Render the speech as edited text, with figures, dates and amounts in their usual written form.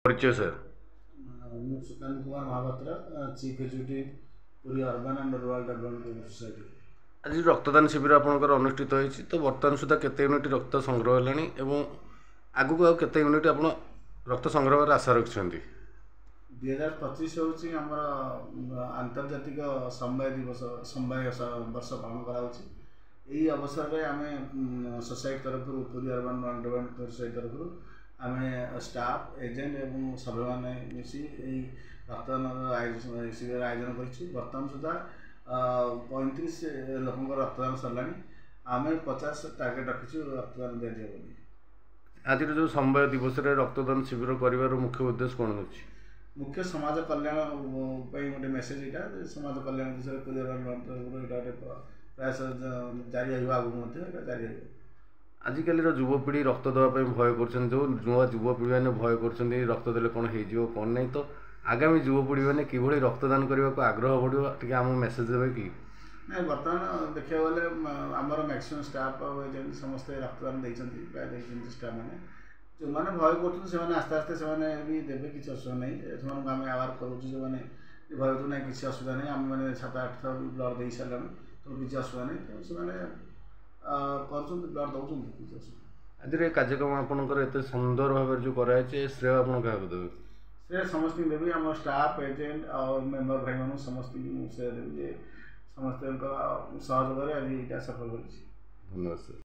परिचय सर। ମୁଁ Sukanta Kumar Mohapatra, chief executive Puri urban and rural development society. आज रक्तदान शिविर आपंकर अनुष्ठित होती तो बर्तमान सुधा केते यूनिट रक्त संग्रह है और आगक आउ केते यूनिट आप रक्त संग्रह आशा रखिंट 2025 हूँ आम आंतर्जातिक समवाय दिवस समवाय वर्ष पालन कर अवसर में आम सोसाइटी तरफ पुरी अर्बान डेभलपमेंट सोसाइटी तरफ आम स्टाफ एजेंट और सभ्य मैंने मिसी रक्तदान शिविर आयोजन करर्तमान सुधा 35 लोक रक्तदान सरला आम 50 टार्गेट रखी रक्तदान दिया बोली। आज जो समवाय दिवस रक्तदान शिविर कर मुख्य उद्देश्य कौन अच्छी मुख्य समाज कल्याण गोटे मेसेज यहाँ समाज कल्याण दिशा प्रयास जारी आगे जारी आजिकल युवपीढ़ी रक्त देवाई भय कर जो नुआ युवपीढ़ी मैंने भय कर रक्त देले कौन हो कौन नहीं तो आगामी युवपीढ़ी मैंने कि रक्तदान करने को आग्रह बढ़ो टे आम मेसेज देवे कि ना बर्तमान देखा गले आमर मैक्सीम स्टाफ एजेंट समस्ते रक्तदान देती प्राय स्टाफ मैंने जो मैंने भय कर आस्ते आस्ते से भी देवे किसी असुविधा नहीं से आम आवार करूँ जो मैंने भय तो ना किसी असुविधा नहीं आम मैंने 7-8 थर ब्लड दे सारे तो किसी असुविधा नहीं तो से कर ब्लड दौरान किसी असुविधा। आज कार्यक्रम आपंकर एत सुंदर भाव जो कराए श्रेय आप क्या देवे श्रेय समस्त देवी आम स्टाफ एजेंट और मेम्बर भाई मान समस्त श्रेय देवी समस्त सहयोग आज यहाँ सफल कर। धन्यवाद सर।